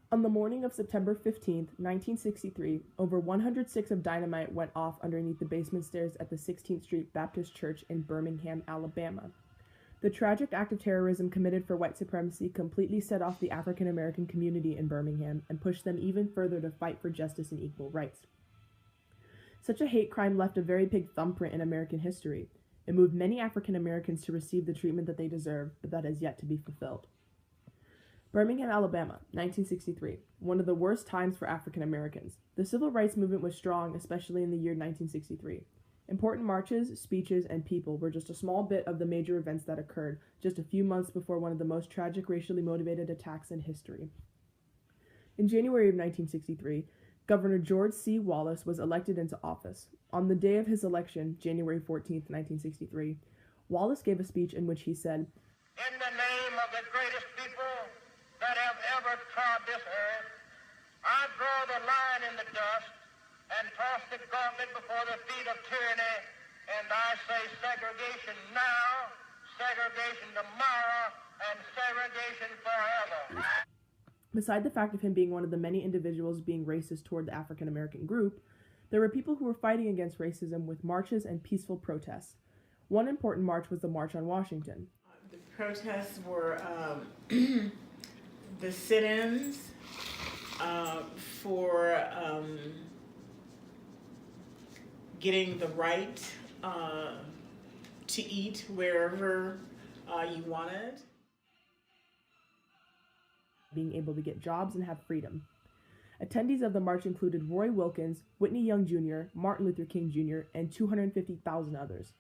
On the morning of September 15th, 1963, over 106 of dynamite went off underneath the basement stairs at the 16th Street Baptist Church in Birmingham, Alabama. The tragic act of terrorism committed for white supremacy completely set off the African American community in Birmingham and pushed them even further to fight for justice and equal rights. Such a hate crime left a very big thumbprint in American history. It moved many African Americans to receive the treatment that they deserve, but that has yet to be fulfilled. Birmingham, Alabama, 1963, one of the worst times for African Americans. The civil rights movement was strong, especially in the year 1963. Important marches, speeches, and people were just a small bit of the major events that occurred just a few months before one of the most tragic racially motivated attacks in history. In January of 1963, Governor George C. Wallace was elected into office. On the day of his election, January 14th, 1963, Wallace gave a speech in which he said, "In the name of the greatest people that have ever trod this earth, I draw the line in the dust and toss the gauntlet before the feet of tyranny, and I say segregation now, segregation tomorrow, and segregation forever." Beside the fact of him being one of the many individuals being racist toward the African American group, there were people who were fighting against racism with marches and peaceful protests. One important march was the March on Washington. The protests were the sit-ins for getting the right to eat wherever you wanted. Being able to get jobs and have freedom. Attendees of the march included Roy Wilkins, Whitney Young Jr., Martin Luther King Jr., and 250,000 others.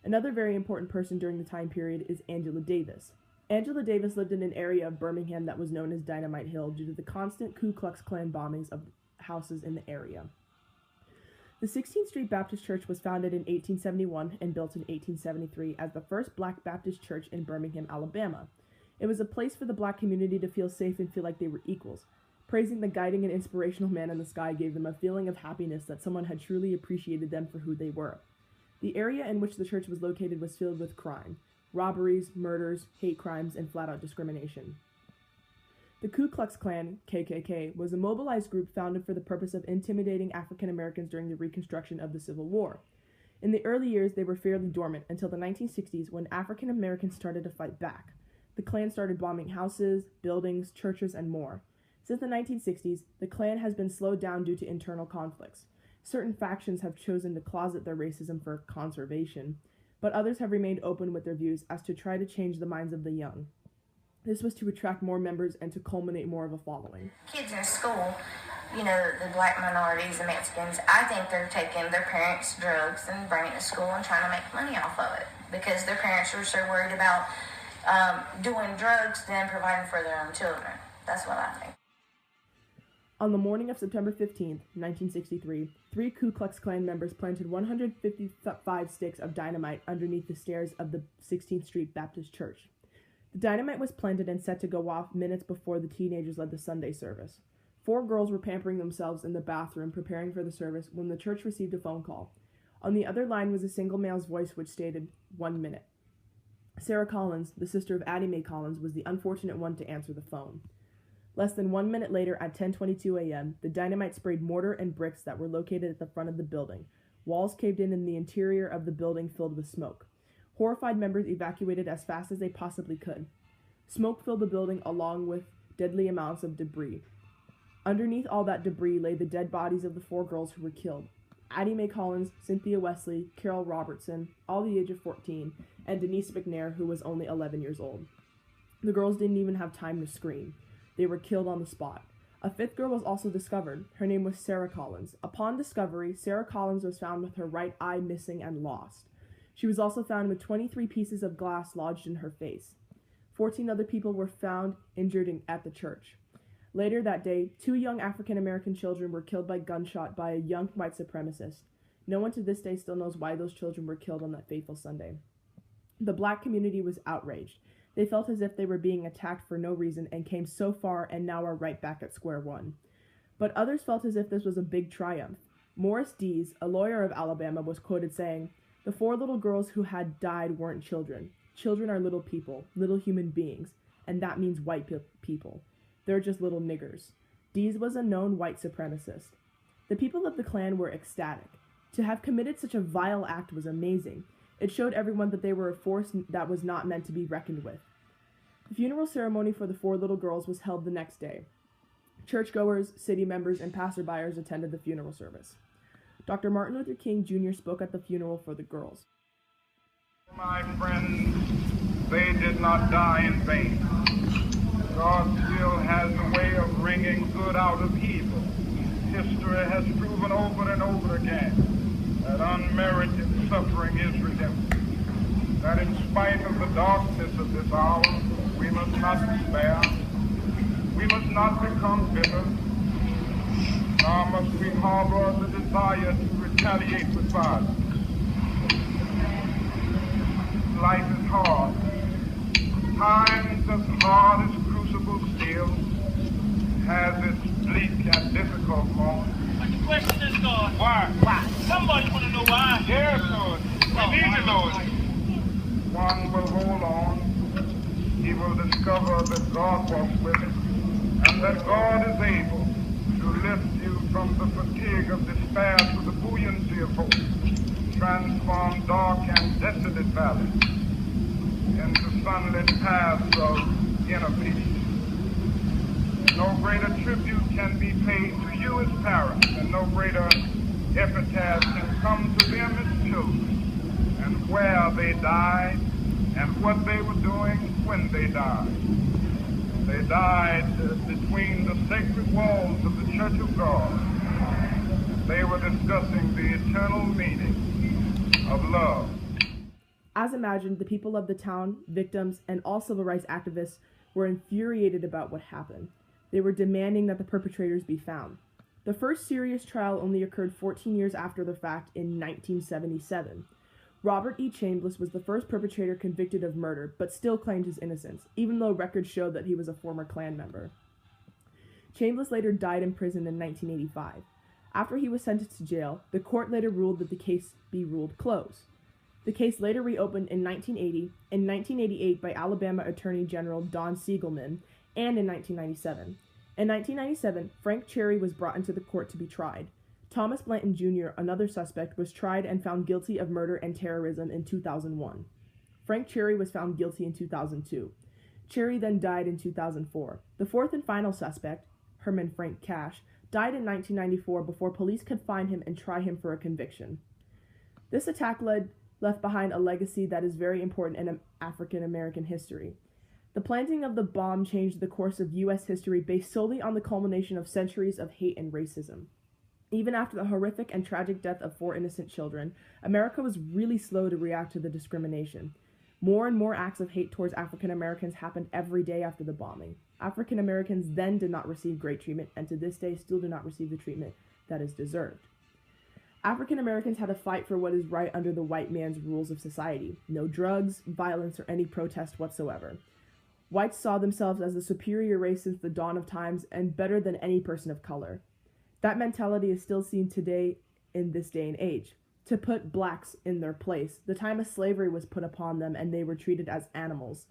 Another very important person during the time period is Angela Davis. Angela Davis lived in an area of Birmingham that was known as Dynamite Hill due to the constant Ku Klux Klan bombings of houses in the area. The 16th Street Baptist Church was founded in 1871 and built in 1873 as the first Black Baptist church in Birmingham, Alabama. It was a place for the Black community to feel safe and feel like they were equals. Praising the guiding and inspirational man in the sky gave them a feeling of happiness that someone had truly appreciated them for who they were. The area in which the church was located was filled with crime, robberies, murders, hate crimes, and flat-out discrimination. The Ku Klux Klan, KKK, was a mobilized group founded for the purpose of intimidating African Americans during the Reconstruction of the Civil War. In the early years, they were fairly dormant until the 1960s when African Americans started to fight back. The Klan started bombing houses, buildings, churches, and more. Since the 1960s, the Klan has been slowed down due to internal conflicts. Certain factions have chosen to closet their racism for conservation, but others have remained open with their views as to try to change the minds of the young. This was to attract more members and to culminate more of a following. Kids in school, the Black minorities, the Mexicans, I think they're taking their parents' drugs and bringing it to school and trying to make money off of it because their parents are so worried about doing drugs than providing for their own children. That's what I think. On the morning of September 15th, 1963, 3 Ku Klux Klan members planted 155 sticks of dynamite underneath the stairs of the 16th Street Baptist Church. The dynamite was planted and set to go off minutes before the teenagers led the Sunday service. 4 girls were pampering themselves in the bathroom preparing for the service when the church received a phone call. On the other line was a single male's voice which stated, 1 minute. Sarah Collins, the sister of Addie Mae Collins, was the unfortunate one to answer the phone. Less than 1 minute later, at 10:22 a.m., the dynamite sprayed mortar and bricks that were located at the front of the building. Walls caved in and the interior of the building filled with smoke. Horrified members evacuated as fast as they possibly could. Smoke filled the building along with deadly amounts of debris. Underneath all that debris lay the dead bodies of the 4 girls who were killed. Addie Mae Collins, Cynthia Wesley, Carol Robertson, all the age of 14, and Denise McNair, who was only 11 years old. The girls didn't even have time to scream. They were killed on the spot. A 5th girl was also discovered. Her name was Sarah Collins. Upon discovery, Sarah Collins was found with her right eye missing and lost. She was also found with 23 pieces of glass lodged in her face. 14 other people were found injured at the church. Later that day, 2 young African American children were killed by gunshot by a young white supremacist. No one to this day still knows why those children were killed on that fateful Sunday. The Black community was outraged. They felt as if they were being attacked for no reason and came so far and now are right back at square one. But others felt as if this was a big triumph. Morris Dees, a lawyer of Alabama, was quoted saying, "The 4 little girls who had died weren't children. Children are little people, little human beings, and that means white people. They're just little niggers. Dees was a known white supremacist. The people of the Klan were ecstatic. To have committed such a vile act was amazing. It showed everyone that they were a force that was not meant to be reckoned with. The funeral ceremony for the 4 little girls was held the next day. Churchgoers, city members, and passerbyers attended the funeral service. Dr. Martin Luther King Jr. spoke at the funeral for the girls. My friends, they did not die in vain. God still has a way of wringing good out of evil. History has proven over and over again that unmerited suffering is redemption. That in spite of the darkness of this hour, we must not despair. We must not become bitter. Nor must we harbor the desire to retaliate with violence. Life is hard. Times as hard as crucible steel has its bleak and difficult moments. But the question is, God, Why? somebody want to know why. Yes, Lord. We need you, Lord. One will hold on. He will discover that God walks with him, and that God is able to lift you from the fatigue of despair to the buoyancy of hope, transform dark and desolate valleys into sunlit paths of inner peace. No greater tribute can be paid to you as parents, and no greater epitaph can come to them as children, and where they died, and what they were doing when they died. They died between the sacred walls of the Church of God. They were discussing the eternal meaning of love. As imagined, the people of the town, victims, and all civil rights activists were infuriated about what happened. They were demanding that the perpetrators be found. The first serious trial only occurred 14 years after the fact in 1977. Robert E. Chambliss was the first perpetrator convicted of murder, but still claimed his innocence, even though records showed that he was a former Klan member. Chambliss later died in prison in 1985. After he was sentenced to jail, the court later ruled that the case be ruled closed. The case later reopened in 1980, in 1988 by Alabama Attorney General Don Siegelman, and in 1997. In 1997, Frank Cherry was brought into the court to be tried. Thomas Blanton Jr., another suspect, was tried and found guilty of murder and terrorism in 2001. Frank Cherry was found guilty in 2002. Cherry then died in 2004. The fourth and final suspect, Herman Frank Cash, died in 1994 before police could find him and try him for a conviction. This attack left behind a legacy that is very important in African American history. The planting of the bomb changed the course of U.S. history based solely on the culmination of centuries of hate and racism. Even after the horrific and tragic death of 4 innocent children, America was really slow to react to the discrimination. More and more acts of hate towards African Americans happened every day after the bombing. African Americans then did not receive great treatment, and to this day still do not receive the treatment that is deserved. African Americans had to fight for what is right under the white man's rules of society. No drugs, violence, or any protest whatsoever. Whites saw themselves as the superior race since the dawn of times and better than any person of color. That mentality is still seen today in this day and age. To put blacks in their place, the time of slavery was put upon them and they were treated as animals.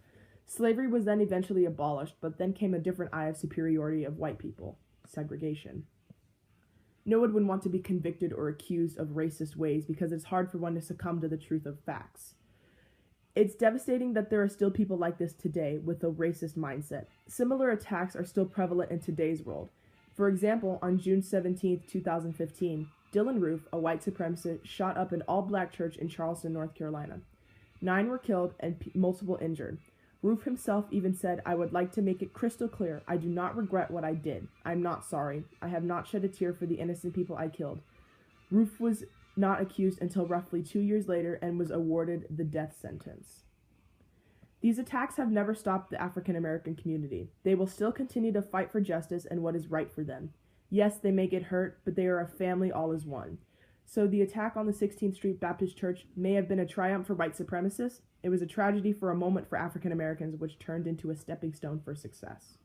Slavery was then eventually abolished, but then came a different eye of superiority of white people, segregation. No one would want to be convicted or accused of racist ways because it's hard for one to succumb to the truth of facts. It's devastating that there are still people like this today with a racist mindset. Similar attacks are still prevalent in today's world. For example, on June 17, 2015, Dylan Roof, a white supremacist, shot up an all-black church in Charleston, North Carolina. 9 were killed and multiple injured. Roof himself even said, "I would like to make it crystal clear, I do not regret what I did. I'm not sorry. I have not shed a tear for the innocent people I killed." Roof was not accused until roughly 2 years later and was awarded the death sentence. These attacks have never stopped the African American community. They will still continue to fight for justice and what is right for them. Yes, they may get hurt, but they are a family all as one. So the attack on the 16th Street Baptist Church may have been a triumph for white supremacists. It was a tragedy for a moment for African Americans, which turned into a stepping stone for success.